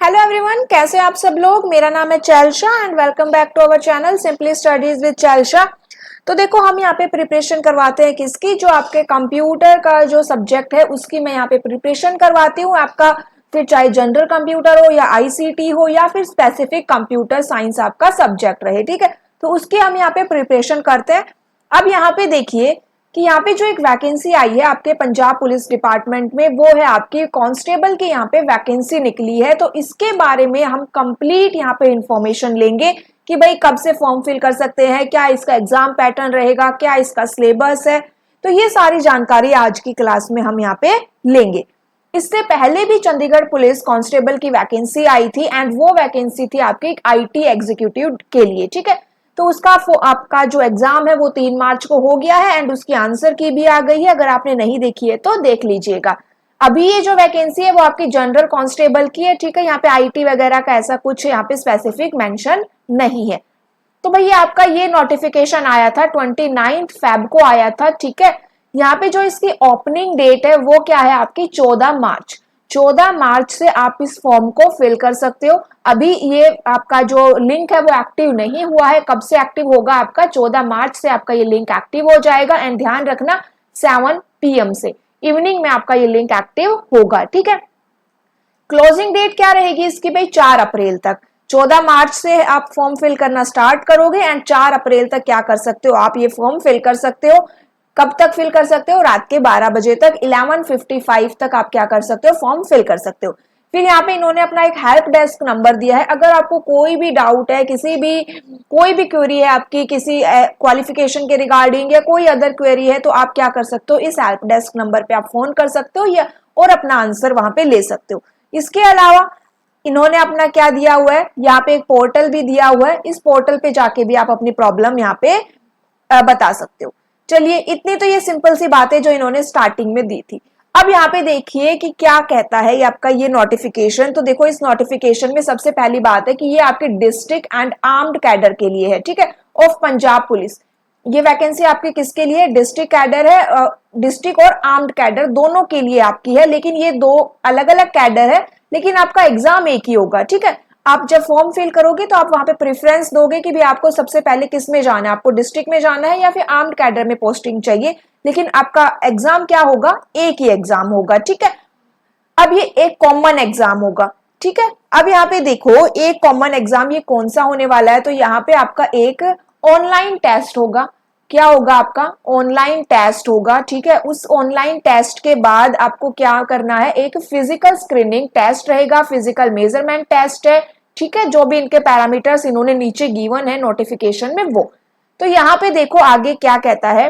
Hello everyone, कैसे आप सब लोग। मेरा नाम है Chailsha and welcome back to our channel simply studies with Chailsha. तो देखो, हम यहाँ पे प्रिपरेशन करवाते हैं किसकी, जो आपके कंप्यूटर का जो सब्जेक्ट है उसकी मैं यहाँ पे प्रिपरेशन करवाती हूँ आपका। फिर चाहे जनरल कंप्यूटर हो या आईसीटी हो या फिर स्पेसिफिक कंप्यूटर साइंस आपका सब्जेक्ट रहे, ठीक है। तो उसकी हम यहाँ पे प्रिपरेशन करते हैं। अब यहाँ पे देखिए कि यहाँ पे जो एक वैकेंसी आई है आपके पंजाब पुलिस डिपार्टमेंट में, वो है आपकी कांस्टेबल की यहाँ पे वैकेंसी निकली है। तो इसके बारे में हम कंप्लीट यहाँ पे इंफॉर्मेशन लेंगे कि भाई कब से फॉर्म फिल कर सकते हैं, क्या इसका एग्जाम पैटर्न रहेगा, क्या इसका सिलेबस है। तो ये सारी जानकारी आज की क्लास में हम यहाँ पे लेंगे। इससे पहले भी चंडीगढ़ पुलिस कांस्टेबल की वैकेंसी आई थी एंड वो वैकेंसी थी आपकी आईटी एग्जीक्यूटिव के लिए, ठीक है। तो उसका आपका जो एग्जाम है वो 3 मार्च को हो गया है एंड उसकी आंसर की भी आ गई है। अगर आपने नहीं देखी है तो देख लीजिएगा। अभी ये जो वैकेंसी है वो आपकी जनरल कांस्टेबल की है, ठीक है। यहाँ पे आईटी वगैरह का ऐसा कुछ यहाँ पे स्पेसिफिक मेंशन नहीं है। तो भैया आपका ये नोटिफिकेशन आया था 29 फेब को आया था, ठीक है। यहाँ पे जो इसकी ओपनिंग डेट है वो क्या है आपकी 14 मार्च। 14 मार्च से आप इस फॉर्म को फिल कर सकते हो। अभी ये आपका जो लिंक है वो एक्टिव नहीं हुआ है। कब से एक्टिव होगा आपका? 14 मार्च से आपका ये लिंक एक्टिव हो जाएगा एंड ध्यान रखना 7 PM से इवनिंग में आपका ये लिंक एक्टिव होगा, ठीक है। क्लोजिंग डेट क्या रहेगी इसकी भाई? 4 अप्रैल तक। 14 मार्च से आप फॉर्म फिल करना स्टार्ट करोगे एंड 4 अप्रैल तक क्या कर सकते हो आप? ये फॉर्म फिल कर सकते हो। कब तक फिल कर सकते हो? रात के 12 बजे तक, 11:55 तक आप क्या कर सकते हो? फॉर्म फिल कर सकते हो। फिर यहाँ पे इन्होंने अपना एक हेल्प डेस्क नंबर दिया है। अगर आपको कोई भी डाउट है, कोई भी क्वेरी है आपकी किसी क्वालिफिकेशन के रिगार्डिंग या कोई अदर क्वेरी है, तो आप क्या कर सकते हो? इस हेल्प डेस्क नंबर पे आप फोन कर सकते हो या और अपना आंसर वहां पे ले सकते हो। इसके अलावा इन्होंने अपना क्या दिया हुआ है, यहाँ पे एक पोर्टल भी दिया हुआ है। इस पोर्टल पे जाके भी आप अपनी प्रॉब्लम यहाँ पे बता सकते हो। चलिए, इतनी तो ये सिंपल सी बात है जो इन्होंने स्टार्टिंग में दी थी। अब यहाँ पे देखिए कि क्या कहता है ये आपका ये नोटिफिकेशन। तो देखो, इस नोटिफिकेशन में सबसे पहली बात है कि ये आपके डिस्ट्रिक्ट एंड आर्म्ड कैडर के लिए है, ठीक है, ऑफ पंजाब पुलिस। ये वैकेंसी आपकी किसके लिए? डिस्ट्रिक्ट कैडर है, डिस्ट्रिक्ट और आर्म्ड कैडर दोनों के लिए आपकी है। लेकिन ये दो अलग अलग कैडर है, लेकिन आपका एग्जाम एक ही होगा, ठीक है। आप जब फॉर्म फिल करोगे तो आप वहां पे प्रेफरेंस दोगे कि भी आपको सबसे पहले किस में जाना है, आपको डिस्ट्रिक्ट में जाना है या फिर आर्म्ड कैडर में पोस्टिंग चाहिए। लेकिन आपका एग्जाम क्या होगा? एक ही एग्जाम होगा, ठीक है। अब ये एक कॉमन एग्जाम होगा, ठीक है। अब यहाँ पे देखो, एक कॉमन एग्जाम ये कौन सा होने वाला है? तो यहाँ पे आपका एक ऑनलाइन टेस्ट होगा। क्या होगा आपका? ऑनलाइन टेस्ट होगा, ठीक है। उस ऑनलाइन टेस्ट के बाद आपको क्या करना है? एक फिजिकल स्क्रीनिंग टेस्ट रहेगा, फिजिकल मेजरमेंट टेस्ट है, ठीक है। जो भी इनके पैरामीटर्स इन्होंने नीचे गिवन है नोटिफिकेशन में वो। तो यहाँ पे देखो आगे क्या कहता है।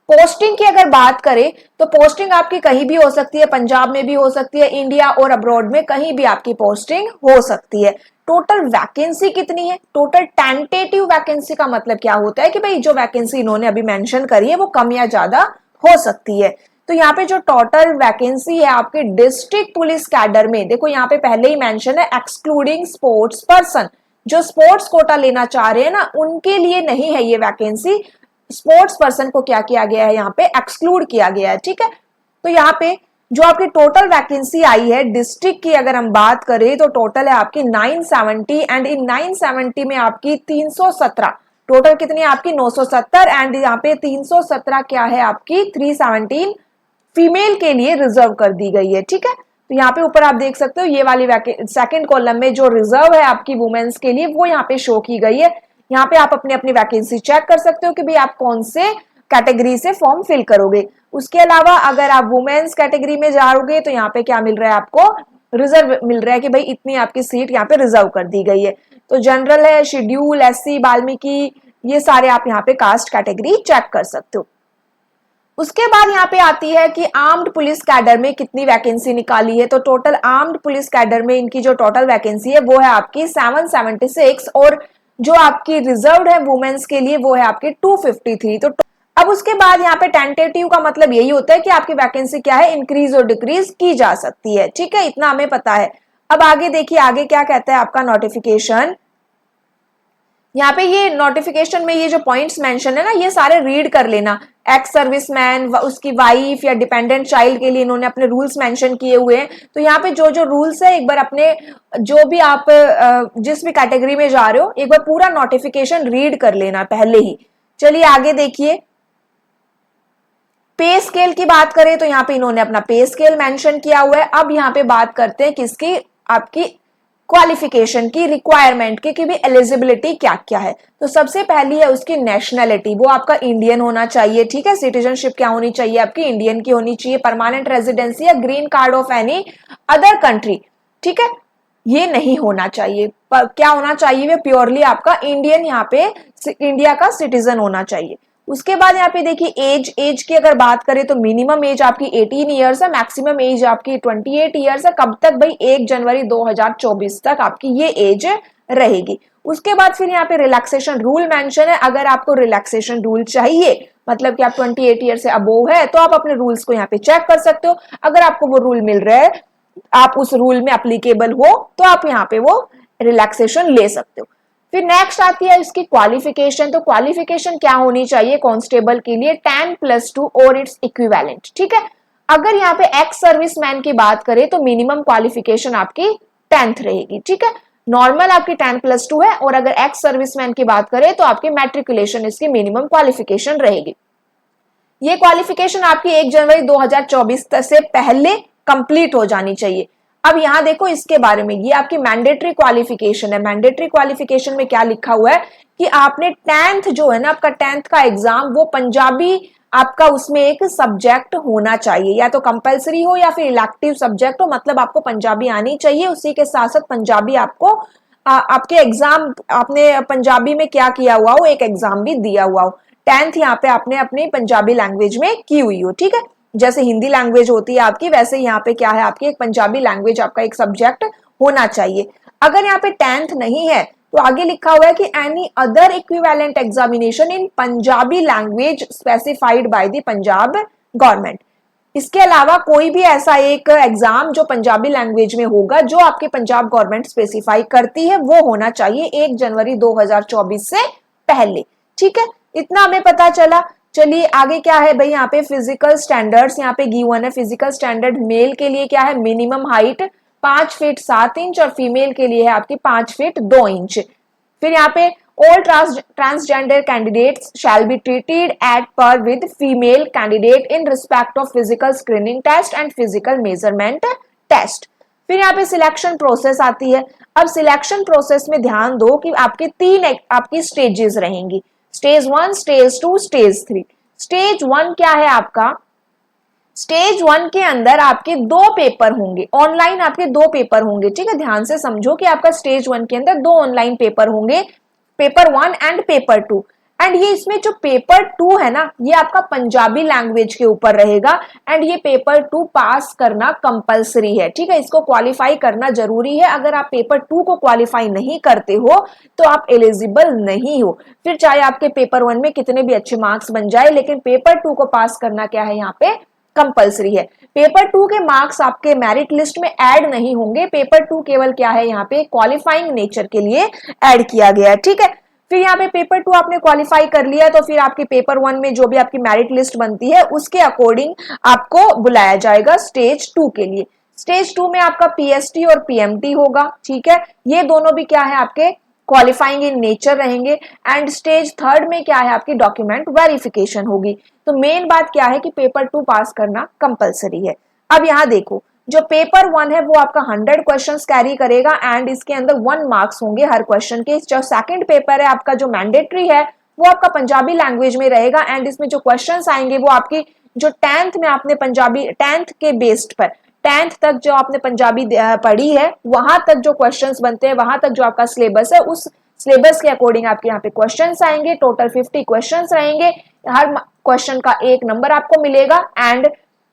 पोस्टिंग की अगर बात करें तो पोस्टिंग आपकी कहीं भी हो सकती है, पंजाब में भी हो सकती है, इंडिया और अब्रॉड में कहीं भी आपकी पोस्टिंग हो सकती है। टोटल वैकेंसी कितनी है? टोटल टेंटेटिव वैकेंसी का मतलब क्या होता है कि भाई जो वैकेंसी इन्होंने अभी मेंशन करी है वो कम या ज्यादा हो सकती है। तो यहाँ पे जो टोटल वैकेंसी है आपके डिस्ट्रिक्ट पुलिस कैडर में, देखो यहाँ पे पहले ही मेंशन है एक्सक्लूडिंग स्पोर्ट्स पर्सन। जो स्पोर्ट्स कोटा लेना चाह रहे हैं ना, उनके लिए नहीं है ये वैकेंसी। स्पोर्ट्स पर्सन को क्या किया गया है? यहाँ पे एक्सक्लूड किया गया है, ठीक है। तो यहाँ पे जो आपकी टोटल वैकेंसी आई है डिस्ट्रिक्ट की अगर हम बात करें तो टोटल है आपकी 970 एंड इन 970 में आपकी 317, टोटल कितनी है आपकी? 970 एंड यहाँ पे 317 क्या है आपकी? 317 फीमेल के लिए रिजर्व कर दी गई है, ठीक है। तो यहाँ पे ऊपर आप देख सकते हो ये वाली सेकंड कॉलम में जो रिजर्व है आपकी वुमेन्स के लिए वो यहाँ पे शो की गई है। यहाँ पे आप अपनी अपनी वैकेंसी चेक कर सकते हो कि भाई आप कौन से कैटेगरी से फॉर्म फिल करोगे। उसके अलावा अगर आप वुमेन्स कैटेगरी में जाओगे तो यहाँ पे क्या मिल रहा है आपको? रिजर्व मिल रहा है कि भाई इतनी आपकी सीट यहाँ पे रिजर्व कर दी गई है। तो जनरल है, शेड्यूल, एससी, वाल्मीकि, ये सारे आप यहाँ पे कास्ट कैटेगरी चेक कर सकते हो। उसके बाद यहाँ पे आती है कि आर्म्ड पुलिस कैडर में कितनी वैकेंसी निकाली है। तो टोटल आर्म्ड पुलिस कैडर में इनकी जो टोटल वैकेंसी है वो है आपकी 776 और जो आपकी रिजर्व्ड है वुमेन्स के लिए वो है आपकी 253। तो अब उसके बाद यहाँ पे टेंटेटिव का मतलब यही होता है कि आपकी वैकेंसी क्या है? इंक्रीज और डिक्रीज की जा सकती है, ठीक है। इतना हमें पता है। अब आगे देखिए, आगे क्या कहता है आपका नोटिफिकेशन। यहाँ पे ये नोटिफिकेशन में ये जो पॉइंट्स मेंशन है ना, ये सारे रीड कर लेना। एक्स सर्विसमैन, उसकी वाइफ या डिपेंडेंट चाइल्ड के लिए इन्होंने अपने रूल्स मेंशन किए हुए हैं। तो यहाँ पे जो जो रूल्स है, एक बार अपने जो भी आप जिस भी कैटेगरी में जा रहे हो, एक बार पूरा नोटिफिकेशन रीड कर लेना पहले ही। चलिए आगे देखिए, पे स्केल की बात करें तो यहाँ पे इन्होंने अपना पे स्केल मेंशन किया हुआ है। अब यहाँ पे बात करते हैं किसकी, आपकी क्वालिफिकेशन की, रिक्वायरमेंट की, कि भी एलिजिबिलिटी क्या क्या है। तो सबसे पहली है उसकी नेशनैलिटी, वो आपका इंडियन होना चाहिए, ठीक है। सिटीजनशिप क्या होनी चाहिए आपकी, इंडियन की होनी चाहिए। परमानेंट रेजिडेंसी या green card of any other country, ठीक है, ये नहीं होना चाहिए। पर क्या होना चाहिए, वे प्योरली आपका इंडियन, यहाँ पे इंडिया का सिटीजन होना चाहिए। उसके बाद यहाँ पे देखिए एज की अगर बात करें तो मिनिमम एज आपकी 18 ईयर्स है, मैक्सिमम एज आपकी 28 ईयर्स है। कब तक भाई, 1 जनवरी 2024 तक आपकी ये एज रहेगी। उसके बाद फिर यहाँ पे रिलैक्सेशन रूल मेंशन है। अगर आपको रिलैक्सेशन रूल चाहिए, मतलब कि आप 28 ईयर से अबोव है, तो आप अपने रूल्स को यहाँ पे चेक कर सकते हो। अगर आपको वो रूल मिल रहा है, आप उस रूल में एप्लीकेबल हो, तो आप यहाँ पे वो रिलैक्सेशन ले सकते हो। फिर नेक्स्ट आती है इसकी क्वालिफिकेशन। तो क्वालिफिकेशन क्या होनी चाहिए कांस्टेबल के लिए, 10+2 और इट्स इक्विवेलेंट, ठीक है। अगर यहाँ पे एक्स सर्विसमैन की बात करें तो मिनिमम क्वालिफिकेशन आपकी 10th रहेगी, ठीक है। नॉर्मल आपकी 10+2 है, और अगर एक्स सर्विसमैन की बात करें तो आपकी मैट्रिकुलेशन इसकी मिनिमम क्वालिफिकेशन रहेगी। ये क्वालिफिकेशन आपकी 1 जनवरी 2024 से पहले कंप्लीट हो जानी चाहिए। अब यहां देखो इसके बारे में, ये आपकी मैंडेटरी क्वालिफिकेशन है। मैंडेटरी क्वालिफिकेशन में क्या लिखा हुआ है कि आपने 10th जो है ना, आपका 10th का एग्जाम, वो पंजाबी आपका उसमें एक सब्जेक्ट होना चाहिए, या तो कंपलसरी हो या फिर इलेक्टिव सब्जेक्ट हो, मतलब आपको पंजाबी आनी चाहिए। उसी के साथ साथ पंजाबी आपको आपके एग्जाम, आपने पंजाबी में क्या किया हुआ हो, एक एग्जाम भी दिया हुआ हो। 10th यहाँ पे आपने अपनी पंजाबी लैंग्वेज में की हुई हो, ठीक है। जैसे हिंदी लैंग्वेज होती है आपकी, वैसे यहाँ पे क्या है आपकी एक पंजाबी लैंग्वेज आपका एक सब्जेक्ट होना चाहिए। अगर यहाँ पे 10th नहीं है तो आगे लिखा हुआ है कि any other equivalent examination in Punjabi language specified by the Punjab government. इसके अलावा कोई भी ऐसा एक एग्जाम जो पंजाबी लैंग्वेज में होगा, जो आपके पंजाब गवर्नमेंट स्पेसिफाई करती है, वो होना चाहिए 1 जनवरी 2024 से पहले, ठीक है। इतना हमें पता चला। चलिए आगे क्या है भाई, यहाँ पे फिजिकल स्टैंडर्ड्स यहाँ पे गिवन है। फिजिकल स्टैंडर्ड मेल के लिए क्या है, मिनिमम हाइट 5 फीट 7 इंच, और फीमेल के लिए है आपकी 5 फीट 2 इंच। फिर यहाँ पे all transgender candidates shall be treated at par with female candidate in respect of physical screening test and physical measurement test। फिर यहाँ पे सिलेक्शन प्रोसेस आती है। अब सिलेक्शन प्रोसेस में ध्यान दो कि आपके 3 आपकी स्टेजेस रहेंगी, स्टेज 1, स्टेज 2, स्टेज 3। स्टेज 1 क्या है आपका, स्टेज 1 के अंदर आपके 2 पेपर होंगे, ऑनलाइन आपके 2 पेपर होंगे, ठीक है। ध्यान से समझो कि आपका स्टेज 1 के अंदर 2 ऑनलाइन पेपर होंगे, पेपर 1 एंड पेपर 2। एंड ये इसमें जो पेपर 2 है ना, ये आपका पंजाबी लैंग्वेज के ऊपर रहेगा। एंड ये पेपर 2 पास करना कंपलसरी है, ठीक है। इसको क्वालिफाई करना जरूरी है। अगर आप पेपर 2 को क्वालिफाई नहीं करते हो तो आप एलिजिबल नहीं हो। फिर चाहे आपके पेपर 1 में कितने भी अच्छे मार्क्स बन जाए, लेकिन पेपर 2 को पास करना क्या है, यहाँ पे कंपलसरी है। पेपर 2 के मार्क्स आपके मेरिट लिस्ट में ऐड नहीं होंगे। पेपर 2 केवल क्या है, यहाँ पे क्वालिफाइंग नेचर के लिए ऐड किया गया है, ठीक है। फिर यहाँ पे पेपर 2 आपने क्वालिफाई कर लिया, तो फिर आपके पेपर 1 में जो भी आपकी मेरिट लिस्ट बनती है, उसके अकॉर्डिंग आपको बुलाया जाएगा स्टेज 2 के लिए। स्टेज 2 में आपका पीएसटी और पीएमटी होगा, ठीक है। ये दोनों भी क्या है आपके क्वालिफाइंग इन नेचर रहेंगे। एंड स्टेज 3 में क्या है आपकी डॉक्यूमेंट वेरिफिकेशन होगी। तो मेन बात क्या है कि पेपर 2 पास करना कंपलसरी है। अब यहाँ देखो, जो पेपर 1 है वो आपका 100 क्वेश्चंस कैरी करेगा, एंड इसके अंदर 1 मार्क्स होंगे हर क्वेश्चन के। जो सेकंड पेपर है आपका जो मैंडेटरी है, वो आपका पंजाबी लैंग्वेज में रहेगा। एंड इसमें जो क्वेश्चंस आएंगे वो आपकी जो 10th में आपने पंजाबी, 10th के बेस्ड पर 10th तक जो आपने पंजाबी पढ़ी है, वहां तक जो क्वेश्चंस बनते हैं, वहां तक जो आपका सिलेबस है, उस सिलेबस के अकॉर्डिंग आपके यहाँ पे क्वेश्चंस आएंगे। टोटल 50 क्वेश्चंस रहेंगे, हर क्वेश्चन का 1 नंबर आपको मिलेगा। एंड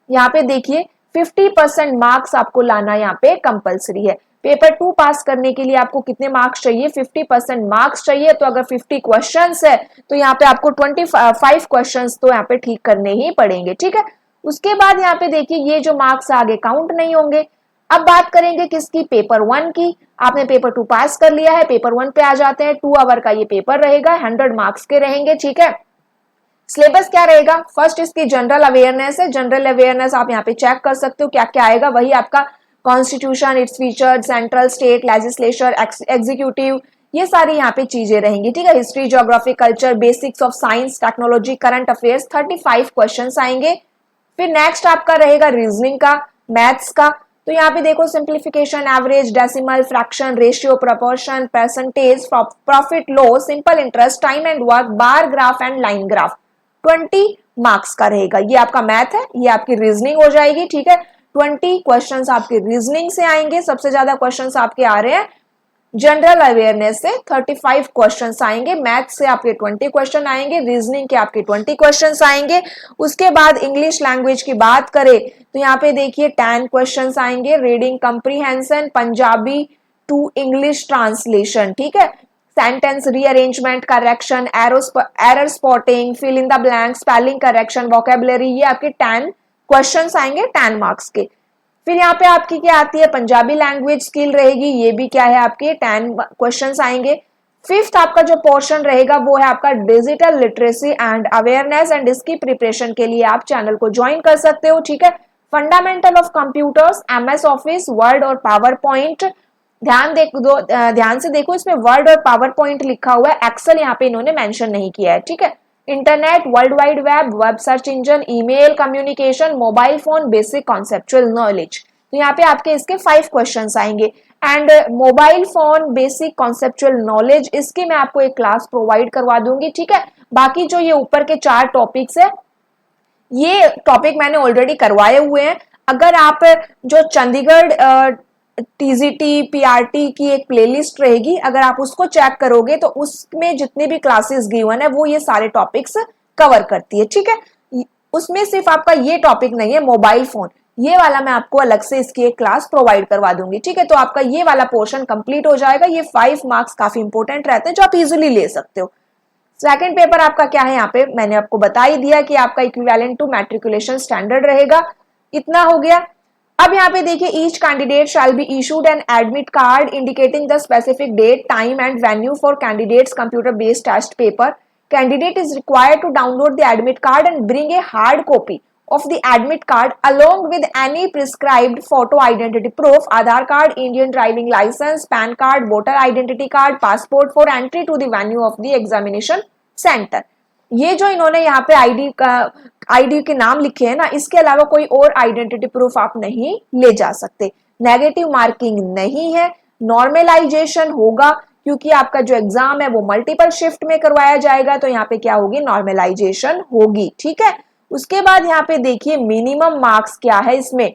यहाँ पे देखिए 50% मार्क्स आपको लाना यहाँ पे कंपलसरी है। पेपर 2 पास करने के लिए आपको कितने मार्क्स चाहिए, 50% मार्क्स चाहिए। तो अगर 50 क्वेश्चंस है तो यहाँ पे आपको 25 क्वेश्चंस तो यहाँ पे ठीक करने ही पड़ेंगे, ठीक है। उसके बाद यहाँ पे देखिए ये जो मार्क्स आगे काउंट नहीं होंगे। अब बात करेंगे किसकी, पेपर 1 की। आपने पेपर 2 पास कर लिया है, पेपर 1 पे आ जाते हैं। 2 आवर का ये पेपर रहेगा, 100 मार्क्स के रहेंगे, ठीक है। सिलेबस क्या रहेगा, फर्स्ट इसकी जनरल अवेयरनेस है। जनरल अवेयरनेस आप यहाँ पे चेक कर सकते हो क्या क्या आएगा, वही आपका constitution, its feature, central state legislature, executive, ये सारी यहाँ पे चीजें रहेंगी, ठीक है। History, geography, culture, basics of science, technology, current affairs, 35 questions आएंगे। फिर नेक्स्ट आपका रहेगा रीजनिंग का, मैथ्स का। तो यहाँ पे देखो simplification, average, decimal, fraction, ratio, proportion, percentage, profit loss, simple interest, time and work, bar graph and line graph, 20 marks का रहेगा। ये आपका मैथ है, ये आपकी रीजनिंग हो जाएगी, ठीक है। 20 क्वेश्चंस आपके रीजनिंग से आएंगे। सबसे ज्यादा क्वेश्चंस आपके आ रहे हैं जनरल अवेयरनेस से, 35 क्वेश्चंस आएंगे। मैथ से आपके 20 क्वेश्चन आएंगे, रीजनिंग के आपके 20 क्वेश्चंस आएंगे। उसके बाद इंग्लिश लैंग्वेज की बात करें तो यहाँ पे देखिए 10 क्वेश्चंस आएंगे। Reading comprehension, Punjabi to English translation, ठीक है। Sentence rearrangement, correction, error spotting, fill in the blank, spelling correction, vocabulary, ये आपके 10 क्वेश्चंस आएंगे 10 मार्क्स के। फिर यहाँ पे आपकी क्या आती है, पंजाबी लैंग्वेज स्किल रहेगी, ये भी क्या है आपके 10 क्वेश्चंस आएंगे। फिफ्थ आपका जो पोर्शन रहेगा वो है आपका digital literacy and awareness, and इसकी प्रिपरेशन के लिए आप चैनल को ज्वाइन कर सकते हो, ठीक है। Fundamental of computers, MS office, word और पावर पॉइंट। ध्यान से देखो, इसमें वर्ड और पावर पॉइंट लिखा हुआ है, एक्सेल यहाँ पे इन्होंने मेंशन नहीं किया है, ठीक है। Internet, world wide web, web search engine, email communication, mobile phone, basic conceptual knowledge. तो यहाँ पे आपके इसके 5 क्वेश्चंस आएंगे। And mobile phone basic conceptual knowledge, इसकी मैं आपको एक क्लास प्रोवाइड करवा दूंगी, ठीक है। बाकी जो ये ऊपर के 4 टॉपिक्स है, ये टॉपिक मैंने ऑलरेडी करवाए हुए हैं। अगर आप जो चंडीगढ़ टीजीटी पीआरटी की एक प्लेलिस्ट रहेगी, अगर आप उसको चेक करोगे तो उसमें जितने भी क्लासेस गिवन है वो ये सारे टॉपिक्स कवर करती है, ठीक है। उसमें सिर्फ आपका ये टॉपिक नहीं है मोबाइल फोन, ये वाला मैं आपको अलग से इसकी एक क्लास प्रोवाइड करवा दूंगी, ठीक है। तो आपका ये वाला पोर्शन कंप्लीट हो जाएगा। ये 5 मार्क्स काफी इंपॉर्टेंट रहते हैं जो आप इजिली ले सकते हो। सेकंड पेपर आपका क्या है, यहाँ पे मैंने आपको बता ही दिया कि आपका इक्विवेलेंट टू मैट्रिकुलेशन स्टैंडर्ड रहेगा, इतना हो गया। अब यहाँ पे देखिए, each candidate shall be issued an admit card indicating the specific date, time and venue for candidates computer based test paper. Candidate is required to download the admit card and bring a hard copy of the admit card along with any prescribed photo identity proof, Aadhaar card, Indian driving license, PAN card, voter identity card, passport for entry to the venue of the examination center. ये जो इन्होंने यहाँ पे ID के नाम लिखे हैं ना, इसके अलावा कोई और आइडेंटिटी प्रूफ आप नहीं ले जा सकते। नेगेटिव मार्किंग नहीं है, नॉर्मलाइजेशन होगा क्योंकि आपका जो एग्जाम है वो मल्टीपल शिफ्ट में करवाया जाएगा, तो यहाँ पे क्या होगी, नॉर्मलाइजेशन होगी, ठीक है। उसके बाद यहाँ पे देखिए मिनिमम मार्क्स क्या है इसमें,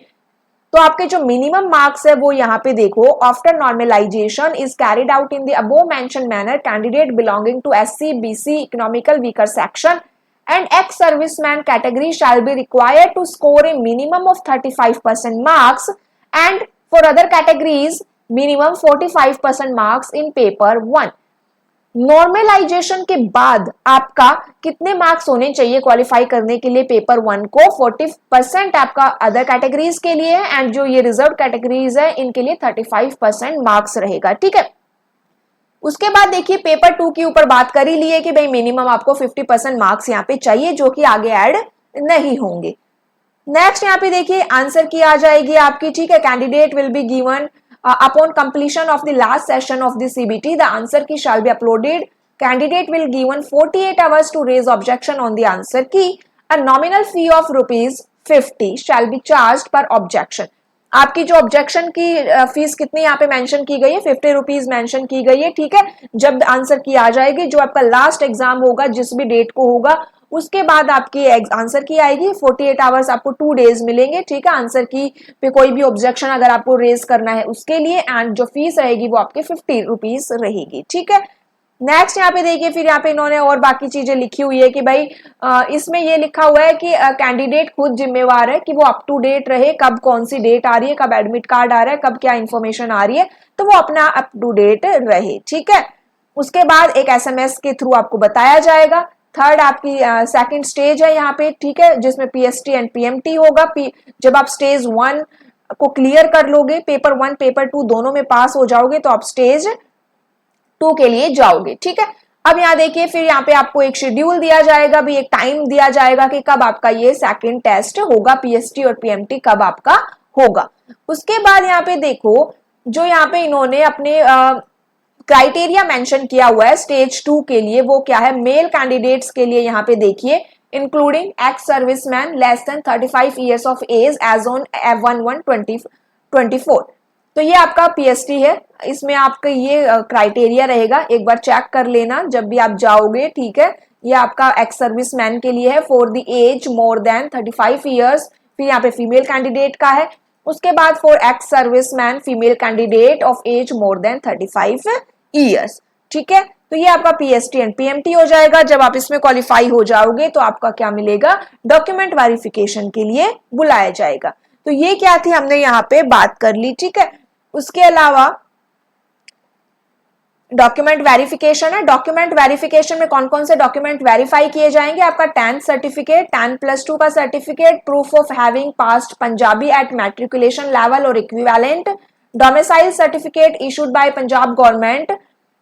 तो आपके जो मिनिमम मार्क्स है वो यहाँ पे देखो, after normalization is carried out in the above mention manner, candidate belonging to SC, BC, economical weaker section and ex-serviceman category shall be required to score a minimum of 35% marks, and for other categories minimum 45% marks in paper 1. Normalisation के बाद आपका कितने marks होने चाहिए qualify करने के लिए paper 1 को, 40% आपका अदर कैटेगरीज के लिए है, एंड जो ये रिजर्व कैटेगरीज है इनके लिए 35% मार्क्स रहेगा, ठीक है। उसके बाद देखिए पेपर 2 के ऊपर बात कर ही लिए कि भाई मिनिमम आपको 50% मार्क्स यहाँ पे चाहिए, जो कि आगे ऐड नहीं होंगे। नेक्स्ट यहाँ पे देखिए आंसर की आ जाएगी आपकी, ठीक है। Candidate will be given upon completion of the last session of the CBT, the answer key shall be uploaded, candidate will given 48 hours to raise objection on the answer key, a nominal fee of ₹50 shall be charged पर objection. आपकी जो objection की fees कितनी यहाँ पे mention की गई है, ₹50 मेंशन की गई है, ठीक है। जब आंसर की आ जाएगी, जो आपका लास्ट एग्जाम होगा जिस भी डेट को होगा, उसके बाद आपकी आंसर की आएगी। 48 आवर्स आपको 2 डेज मिलेंगे, ठीक है, आंसर की पे कोई भी ऑब्जेक्शन अगर आपको रेज करना है उसके लिए, एंड जो फीस रहेगी वो आपके ₹50 रहेगी, ठीक है। नेक्स्ट यहाँ पे देखिए, फिर यहाँ पे इन्होंने और बाकी चीजें लिखी हुई है कि भाई इसमें ये लिखा हुआ है कि कैंडिडेट खुद जिम्मेवार है कि वो अप टू डेट रहे, कब कौन सी डेट आ रही है, कब एडमिट कार्ड आ रहा है, कब क्या इंफॉर्मेशन आ रही है, तो वो अपना अप टू डेट रहे, ठीक है। उसके बाद एक SMS के थ्रू आपको बताया जाएगा। थर्ड आपकी सेकंड स्टेज है यहाँ पे, ठीक है, जिसमें PST एंड PMT होगा। जब आप स्टेज 1 को क्लियर कर लोगे, पेपर 1 पेपर 2 दोनों में पास हो जाओगे तो आप स्टेज 2 के लिए जाओगे। ठीक है, अब यहाँ देखिए फिर यहाँ पे आपको एक शेड्यूल दिया जाएगा, भी एक टाइम दिया जाएगा कि कब आपका ये सेकंड टेस्ट होगा, पीएसटी और पीएमटी कब आपका होगा। उसके बाद यहाँ पे देखो जो यहाँ पे इन्होंने अपने क्राइटेरिया मेंशन किया हुआ है स्टेज 2 के लिए, वो क्या है, मेल कैंडिडेट्स के लिए यहाँ पे देखिए including ex serviceman less than 35 years of age age on 1/1/2024। तो ये आपका पीएसटी है, इसमें आपका ये क्राइटेरिया रहेगा, एक बार चेक कर लेना जब भी आप जाओगे। ठीक है, ये आपका एक्स सर्विसमैन के लिए है, for the age more than 35 years, फिर यहाँ पे फीमेल कैंडिडेट का है। उसके बाद for ex serviceman female candidate of age more than 35 years. ठीक है, तो ये आपका पीएसटी एंड पीएमटी हो जाएगा। जब आप इसमें क्वालिफाई हो जाओगे तो आपका क्या मिलेगा, डॉक्यूमेंट वेरिफिकेशन के लिए बुलाया जाएगा। तो ये क्या थी, हमने यहाँ पे बात कर ली। ठीक है, उसके अलावा डॉक्यूमेंट वेरिफिकेशन है। डॉक्यूमेंट वेरिफिकेशन में कौन कौन से डॉक्यूमेंट वेरीफाई किए जाएंगे, आपका 10th सर्टिफिकेट, 10+2 का certificate, proof of having passed Punjabi at matriculation level और equivalent, domicile certificate issued by Punjab government.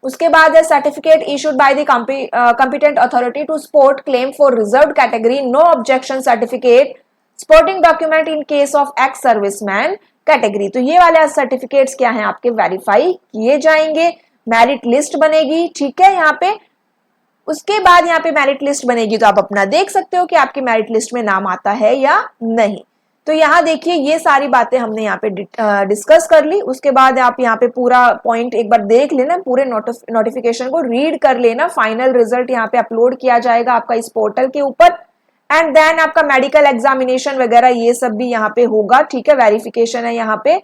उसके बाद है certificate issued by the competent authority to support claim for reserved category, no objection certificate, supporting document in case of ex serviceman category. तो ये वाले certificates क्या हैं आपके वेरीफाई किए जाएंगे। मेरिट लिस्ट बनेगी। ठीक है, यहाँ पे उसके बाद यहाँ पे मेरिट लिस्ट बनेगी तो आप अपना देख सकते हो कि आपके मेरिट लिस्ट में नाम आता है या नहीं। तो यहाँ देखिए ये सारी बातें हमने यहाँ पे डिस्कस कर ली। उसके बाद आप यहाँ पे पूरा पॉइंट एक बार देख लेना, पूरे नोटिफिकेशन को रीड कर लेना। फाइनल रिजल्ट यहाँ पे अपलोड किया जाएगा आपका इस पोर्टल के ऊपर, एंड देन आपका मेडिकल एग्जामिनेशन वगैरह ये सब भी यहाँ पे होगा। ठीक है, वेरिफिकेशन है यहाँ पे,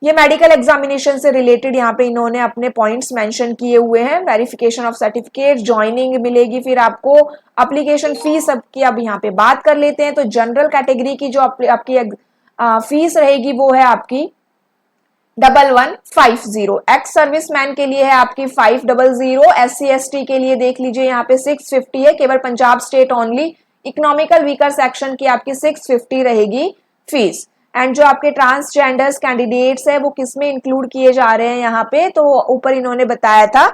ये मेडिकल एग्जामिनेशन से रिलेटेड यहाँ पे इन्होंने अपने पॉइंट्स मेंशन किए हुए हैं। वेरिफिकेशन ऑफ सर्टिफिकेट, ज्वाइनिंग मिलेगी, फिर आपको एप्लीकेशन फीस सबकी अब यहाँ पे बात कर लेते हैं। तो जनरल कैटेगरी की जो आपकी फीस रहेगी वो है आपकी 1150, एक्स सर्विसमैन के लिए है आपकी 500, SC/ST के लिए देख लीजिए यहाँ पे 650 है, केवल Punjab state only. Economical weaker section की आपकी 650 रहेगी फीस। एंड जो आपके ट्रांसजेंडर्स कैंडिडेट्स है वो किस में इंक्लूड किए जा रहे हैं यहाँ पे, तो ऊपर इन्होंने बताया था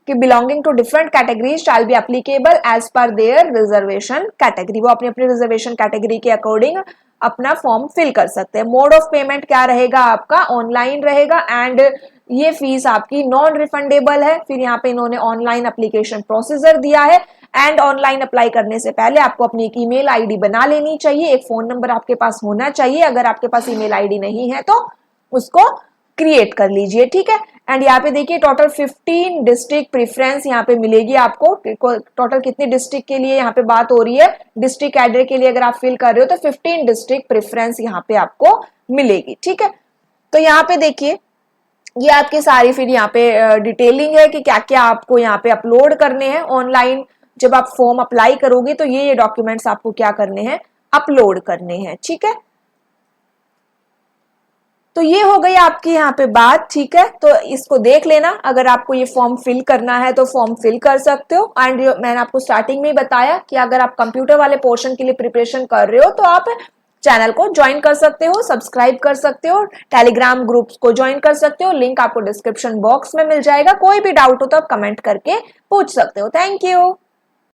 कि belonging to different categories shall be applicable as per their reservation category. वो अपनी अपनी रिजर्वेशन कैटेगरी के अकॉर्डिंग अपना फॉर्म फिल कर सकते हैं। मोड ऑफ पेमेंट क्या रहेगा आपका, ऑनलाइन रहेगा, एंड ये फीस आपकी नॉन रिफंडेबल है। फिर यहाँ पे इन्होंने ऑनलाइन एप्लीकेशन प्रोसीजर दिया है, एंड ऑनलाइन अप्लाई करने से पहले आपको अपनी एक ईमेल आईडी बना लेनी चाहिए, एक फोन नंबर आपके पास होना चाहिए। अगर आपके पास ईमेल आईडी नहीं है तो उसको क्रिएट कर लीजिए। ठीक है, एंड यहाँ पे देखिए टोटल 15 डिस्ट्रिक्ट प्रेफरेंस यहाँ पे मिलेगी आपको। टोटल कितनी डिस्ट्रिक्ट के लिए यहाँ पे बात हो रही है, डिस्ट्रिक्ट कैडर के लिए अगर आप फिल कर रहे हो तो 15 डिस्ट्रिक्ट प्रेफरेंस यहाँ पे आपको मिलेगी। ठीक है, तो यहाँ पे देखिए ये आपकी सारी फिर यहाँ पे डिटेलिंग है कि क्या क्या आपको यहाँ पे अपलोड करने हैं ऑनलाइन। जब आप फॉर्म अप्लाई करोगे तो ये डॉक्यूमेंट्स आपको क्या करने हैं, अपलोड करने हैं। ठीक है, तो ये हो गई आपकी यहाँ पे बात। ठीक है, तो इसको देख लेना, अगर आपको ये फॉर्म फिल करना है तो फॉर्म फिल कर सकते हो। एंड मैंने आपको स्टार्टिंग में ही बताया कि अगर आप कंप्यूटर वाले पोर्शन के लिए प्रिपरेशन कर रहे हो तो आप चैनल को ज्वाइन कर सकते हो, सब्सक्राइब कर सकते हो, टेलीग्राम ग्रुप्स को ज्वाइन कर सकते हो, लिंक आपको डिस्क्रिप्शन बॉक्स में मिल जाएगा। कोई भी डाउट हो तो आप कमेंट करके पूछ सकते हो। Thank you.